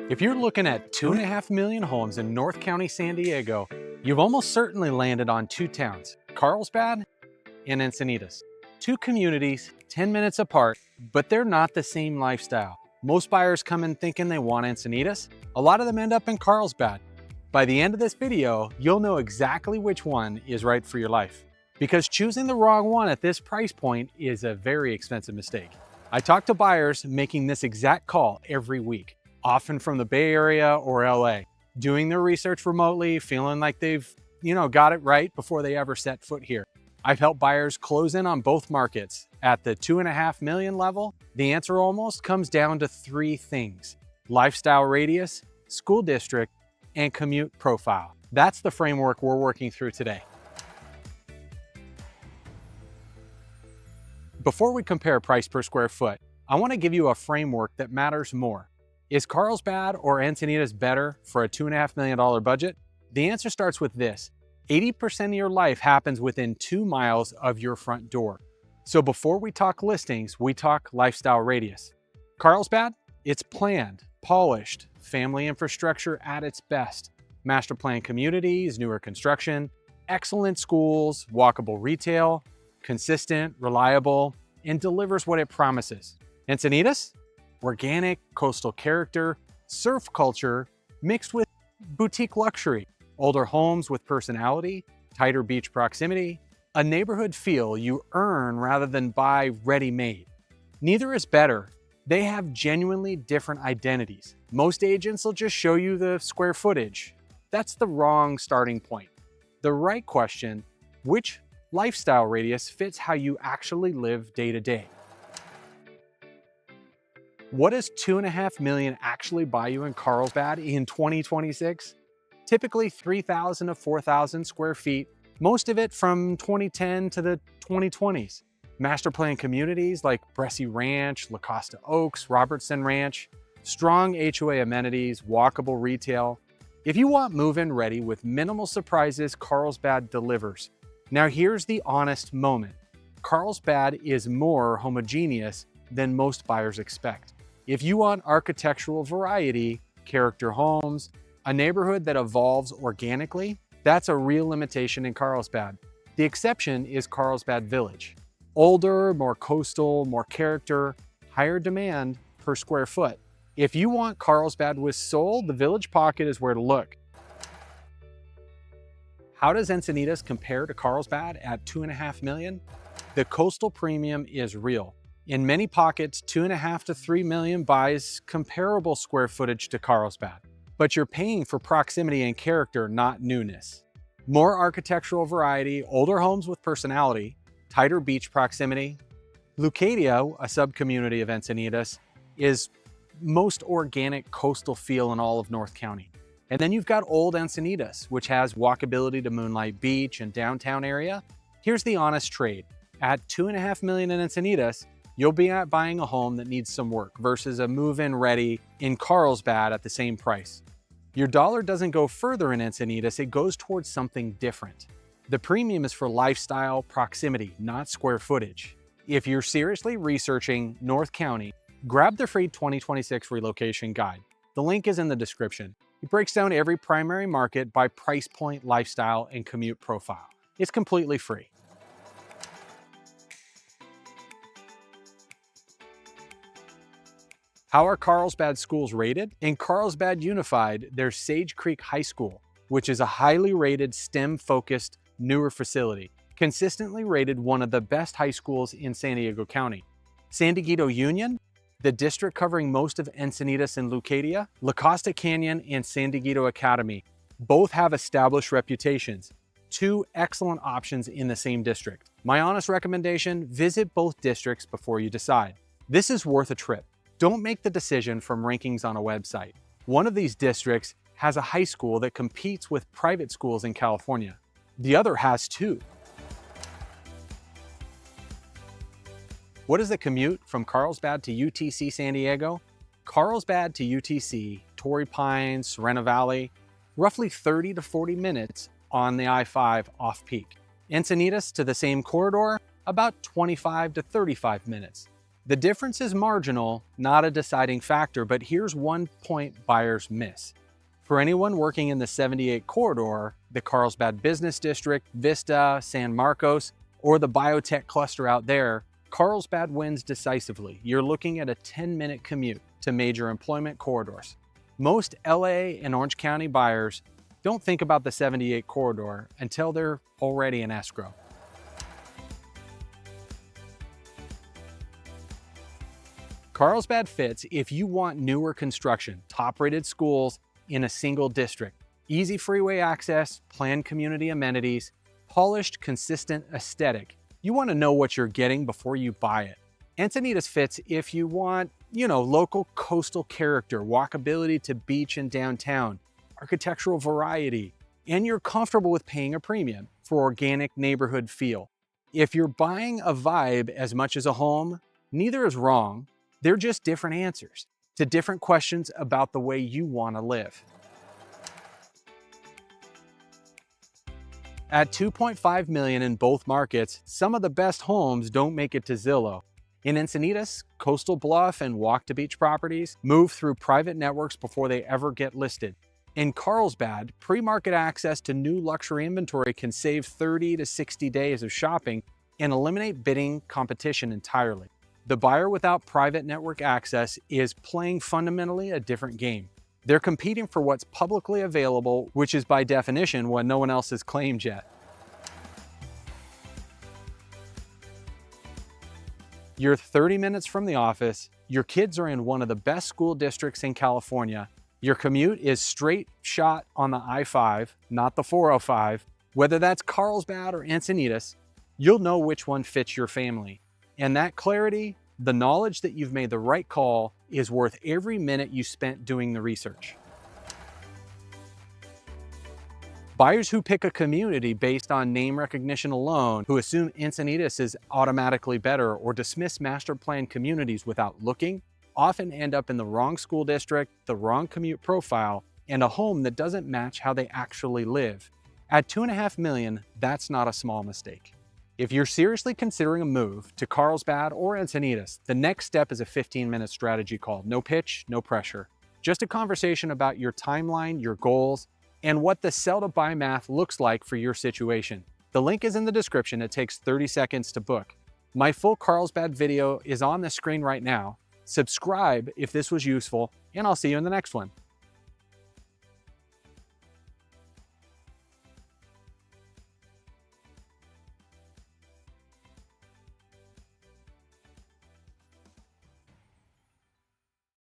If you're looking at 2.5 million homes in North County, San Diego, you've almost certainly landed on two towns, Carlsbad and Encinitas. Two communities, 10 minutes apart, but they're not the same lifestyle. Most buyers come in thinking they want Encinitas. A lot of them end up in Carlsbad. By the end of this video, you'll know exactly which one is right for your life. Because choosing the wrong one at this price point is a very expensive mistake. I talk to buyers making this exact call every week, often from the Bay Area or LA, doing their research remotely, feeling like they've, got it right before they ever set foot here. I've helped buyers close in on both markets. At the 2.5 million level, the answer almost comes down to three things: lifestyle radius, school district, and commute profile. That's the framework we're working through today. Before we compare price per square foot, I want to give you a framework that matters more. Is Carlsbad or Encinitas better for a $2.5 million budget? The answer starts with this: 80% of your life happens within 2 miles of your front door. So before we talk listings, we talk lifestyle radius. Carlsbad, it's planned, polished, family infrastructure at its best. Master plan communities, newer construction, excellent schools, walkable retail, consistent, reliable, and delivers what it promises. Encinitas? Organic, coastal character, surf culture mixed with boutique luxury, older homes with personality, tighter beach proximity, a neighborhood feel you earn rather than buy ready-made. Neither is better. They have genuinely different identities. Most agents will just show you the square footage. That's the wrong starting point. The right question: which lifestyle radius fits how you actually live day to day? What does 2.5 million actually buy you in Carlsbad in 2026? Typically 3,000 to 4,000 square feet, most of it from 2010 to the 2020s. Master plan communities like Bressi Ranch, Leucadia Oaks, Robertson Ranch, strong HOA amenities, walkable retail. If you want move-in ready with minimal surprises, Carlsbad delivers. Now here's the honest moment. Carlsbad is more homogeneous than most buyers expect. If you want architectural variety, character homes, a neighborhood that evolves organically, that's a real limitation in Carlsbad. The exception is Carlsbad Village. Older, more coastal, more character, higher demand per square foot. If you want Carlsbad with soul, the Village Pocket is where to look. How does Encinitas compare to Carlsbad at 2.5 million? The coastal premium is real. In many pockets, 2.5 to 3 million buys comparable square footage to Carlsbad, but you're paying for proximity and character, not newness. More architectural variety, older homes with personality, tighter beach proximity. Leucadia, a sub-community of Encinitas, is most organic coastal feel in all of North County. And then you've got old Encinitas, which has walkability to Moonlight Beach and downtown area. Here's the honest trade. At 2.5 million in Encinitas, you'll be buying a home that needs some work versus a move-in ready in Carlsbad at the same price. Your dollar doesn't go further in Encinitas, it goes towards something different. The premium is for lifestyle proximity, not square footage. If you're seriously researching North County, grab the free 2026 Relocation Guide. The link is in the description. It breaks down every primary market by price point, lifestyle, and commute profile. It's completely free. How are Carlsbad schools rated? In Carlsbad Unified, there's Sage Creek High School, which is a highly rated STEM-focused newer facility, consistently rated one of the best high schools in San Diego County. San Diego Union, the district covering most of Encinitas and Leucadia, La Costa Canyon, and San Diego Academy both have established reputations. Two excellent options in the same district. My honest recommendation: visit both districts before you decide. This is worth a trip. Don't make the decision from rankings on a website. One of these districts has a high school that competes with private schools in California. The other has two. What is the commute from Carlsbad to UTC San Diego? Carlsbad to UTC, Torrey Pines, Serena Valley, roughly 30 to 40 minutes on the I-5 off-peak. Encinitas to the same corridor, about 25 to 35 minutes. The difference is marginal, not a deciding factor, but here's one point buyers miss. For anyone working in the 78 corridor, the Carlsbad Business District, Vista, San Marcos, or the biotech cluster out there, Carlsbad wins decisively. You're looking at a 10-minute commute to major employment corridors. Most LA and Orange County buyers don't think about the 78 corridor until they're already in escrow. Carlsbad fits if you want newer construction, top-rated schools in a single district, easy freeway access, planned community amenities, polished, consistent aesthetic. You want to know what you're getting before you buy it. Encinitas fits if you want, local coastal character, walkability to beach and downtown, architectural variety, and you're comfortable with paying a premium for organic neighborhood feel. If you're buying a vibe as much as a home, neither is wrong. They're just different answers to different questions about the way you want to live. At $2.5 million in both markets, some of the best homes don't make it to Zillow. In Encinitas, Coastal Bluff and Walk to Beach properties move through private networks before they ever get listed. In Carlsbad, pre-market access to new luxury inventory can save 30 to 60 days of shopping and eliminate bidding competition entirely. The buyer without private network access is playing fundamentally a different game. They're competing for what's publicly available, which is by definition what no one else has claimed yet. You're 30 minutes from the office, your kids are in one of the best school districts in California, your commute is straight shot on the I-5, not the 405. Whether that's Carlsbad or Encinitas, you'll know which one fits your family. And that clarity, the knowledge that you've made the right call, is worth every minute you spent doing the research. Buyers who pick a community based on name recognition alone, who assume Encinitas is automatically better or dismiss master plan communities without looking, often end up in the wrong school district, the wrong commute profile, and a home that doesn't match how they actually live. At $2.5 million, that's not a small mistake. If you're seriously considering a move to Carlsbad or Encinitas, the next step is a 15-minute strategy call. No pitch, no pressure. Just a conversation about your timeline, your goals, and what the sell to buy math looks like for your situation. The link is in the description. It takes 30 seconds to book. My full Carlsbad video is on the screen right now. Subscribe if this was useful, and I'll see you in the next one.